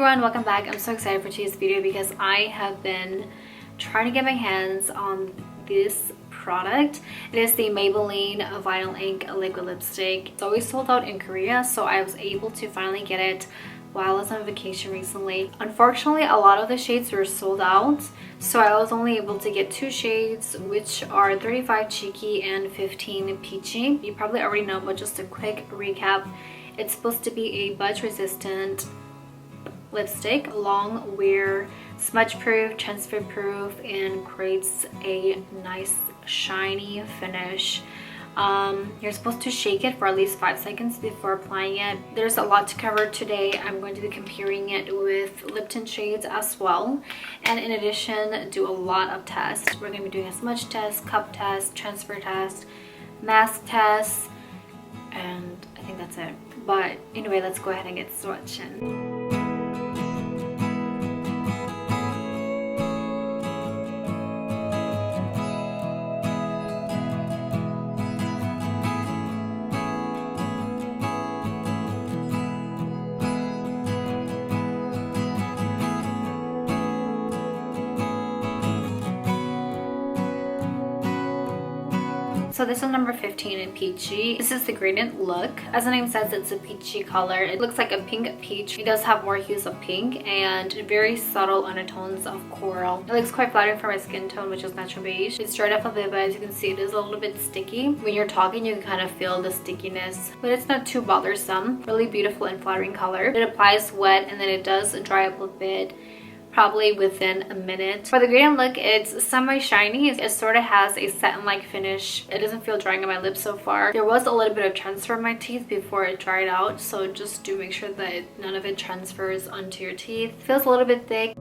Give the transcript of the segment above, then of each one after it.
everyone, welcome back. I'm so excited for today's video because I have been trying to get my hands on this product. It is the Maybelline Vinyl Ink Liquid Lipstick. It's always sold out in Korea, so I was able to finally get it while I was on vacation recently. Unfortunately, a lot of the shades were sold out, so I was only able to get two shades, which are 35 Cheeky and 15 Peachy. You probably already know, but just a quick recap. It's supposed to be a budge resistant lipstick, long wear, smudge proof, transfer proof, and creates a nice shiny finish. You're supposed to shake it for at least 5 seconds before applying it. There's a lot to cover today. I'm going to be comparing it with lip tint shades as well, and in addition do a lot of tests. We're going to be doing a smudge test, cup test, transfer test, mask test, and I think that's it. But anyway, let's go ahead and get swatching. So this is number 15 in Peachy. This is the gradient look. As the name says, it's a peachy color. It looks like a pink peach. It does have more hues of pink and very subtle undertones of coral. It looks quite flattering for my skin tone, which is natural beige. It's dried up a bit, but as you can see, it is a little bit sticky. When you're talking, you can kind of feel the stickiness, but it's not too bothersome. Really beautiful and flattering color. It applies wet and then it does dry up a bit, probably within a minute. For the gradient look, it's semi-shiny. It sort of has a satin-like finish. It doesn't feel drying on my lips so far. There was a little bit of transfer in my teeth before it dried out, so just do make sure that none of it transfers onto your teeth. It feels a little bit thick.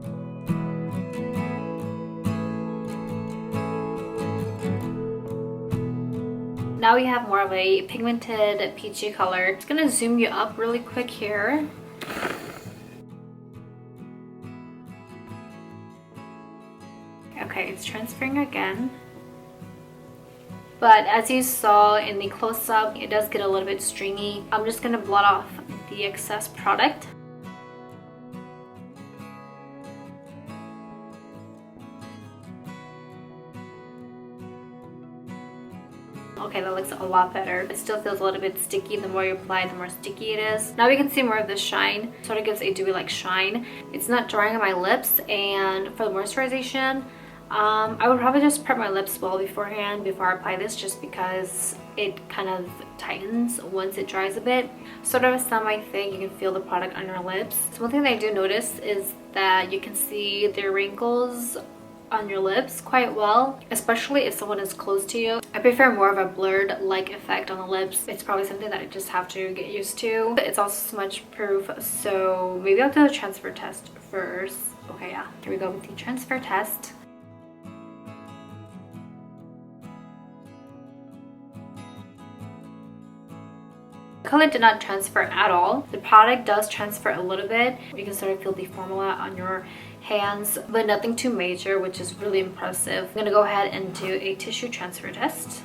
Now we have more of a pigmented peachy color. It's gonna zoom you up really quick here. Okay, it's transferring again. But as you saw in the close-up, it does get a little bit stringy. I'm just gonna blot off the excess product. Okay, that looks a lot better. It still feels a little bit sticky. The more you apply, the more sticky it is. Now we can see more of the shine. Sort of gives a dewy-like shine. It's not drying on my lips, and for the moisturization, I would probably just prep my lips well beforehand before I apply this, just because it kind of tightens once it dries a bit. Sort of a semi-thick, you can feel the product on your lips. So one thing that I do notice is that you can see the wrinkles on your lips quite well, especially if someone is close to you. I prefer more of a blurred-like effect on the lips. It's probably something that I just have to get used to. It's also smudge proof, so maybe I'll do a transfer test first. Okay, yeah, here we go with the transfer test. The color did not transfer at all. The product does transfer a little bit. You can sort of feel the formula on your hands, but nothing too major, which is really impressive. I'm gonna go ahead and do a tissue transfer test.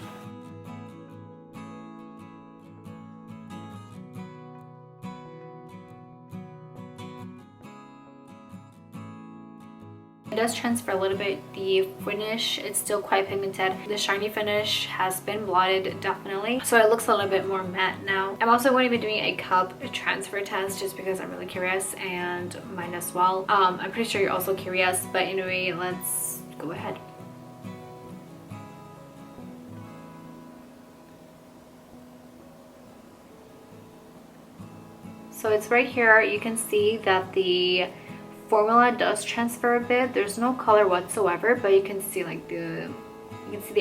It does transfer a little bit. The finish, it's still quite pigmented. The shiny finish has been blotted, definitely, so it looks a little bit more matte now. I'm also going to be doing a cup transfer test just because I'm really curious, and mine as well. I'm pretty sure you're also curious, but anyway, let's go ahead. So it's right here. You can see that the formula does transfer a bit. There's no color whatsoever, but you can see like the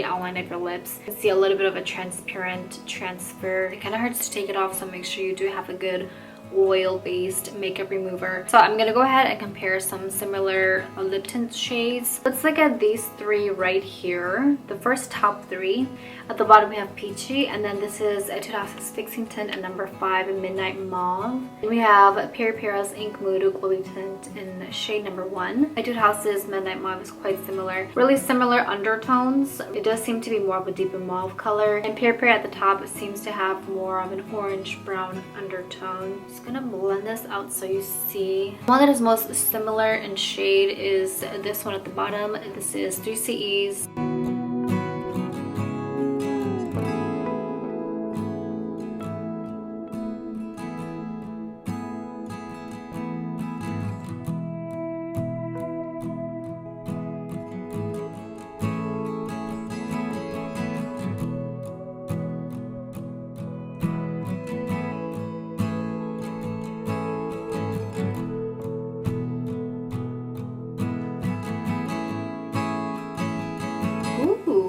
outline of your lips. You can see a little bit of a transparent transfer. It kind of hurts to take it off, so make sure you do have a good oil-based makeup remover. So I'm gonna go ahead and compare some similar lip tint shades. Let's look at these three right here. The first top three. At the bottom we have Peachy, and then this is Etude Fixing Tint at number 5 in Midnight Mauve. Then we have Peripera's Ink Mood Glowy Tint in shade number 1. Etude House's Midnight Mauve is quite similar. Really similar undertones. It does seem to be more of a deeper mauve color, and Peripera at the top seems to have more of an orange-brown undertone. Just gonna blend this out so you see. The one that is most similar in shade is this one at the bottom. This is 3CE's.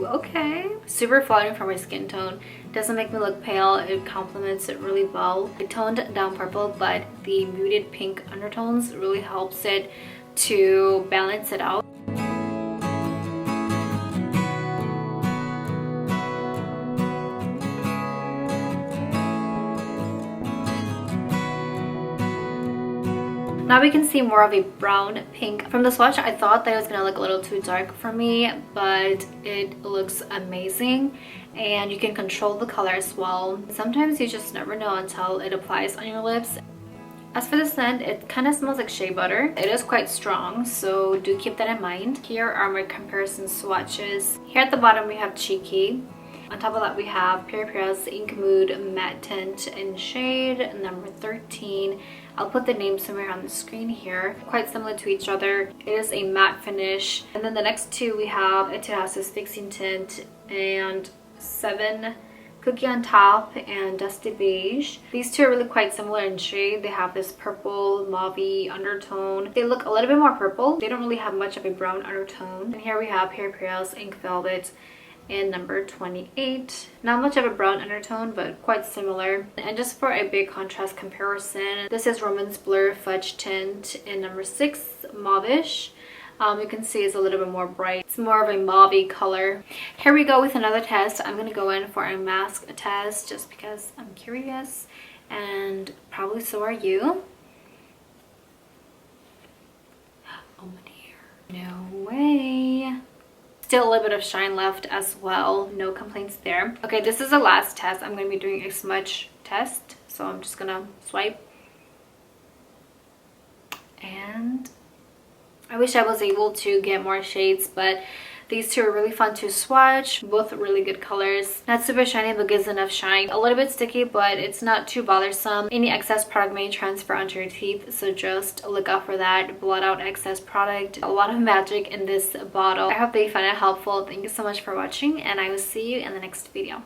Okay, super flattering for my skin tone. Doesn't make me look pale. It complements it really well. I toned down purple, but the muted pink undertones really helps it to balance it out. Now we can see more of a brown pink. From the swatch, I thought that it was gonna look a little too dark for me, but it looks amazing and you can control the color as well. Sometimes you just never know until it applies on your lips. As for the scent, it kind of smells like shea butter. It is quite strong, so do keep that in mind. Here are my comparison swatches. Here at the bottom we have Cheeky. On top of that we have Peripera's Ink Mood Matte Tint in shade number 13. I'll put the name somewhere on the screen here. Quite similar to each other. It is a matte finish. And then the next two we have Etude House's Fixing Tint and 7 Cookie on Top and Dusty Beige. These two are really quite similar in shade. They have this purple mauve undertone. They look a little bit more purple. They don't really have much of a brown undertone. And here we have Peripera's Ink Velvet in number 28. Not much of a brown undertone, but quite similar. And just for a big contrast comparison, this is Romance Blur Fudge Tint in number 6, mauvish. You can see it's a little bit more bright. It's more of a mauve color. Here we go with another test. I'm gonna go in for a mask test just because I'm curious, and probably so are you. Oh dear. No way. Still a little bit of shine left as well. No complaints there. Okay, this is the last test. I'm going to be doing a smudge test. So I'm just going to swipe. And I wish I was able to get more shades, but these two are really fun to swatch. Both really good colors. Not super shiny, but gives enough shine. A little bit sticky, but it's not too bothersome. Any excess product may transfer onto your teeth, so just look out for that. Blot out excess product. A lot of magic in this bottle. I hope that you found it helpful. Thank you so much for watching, and I will see you in the next video.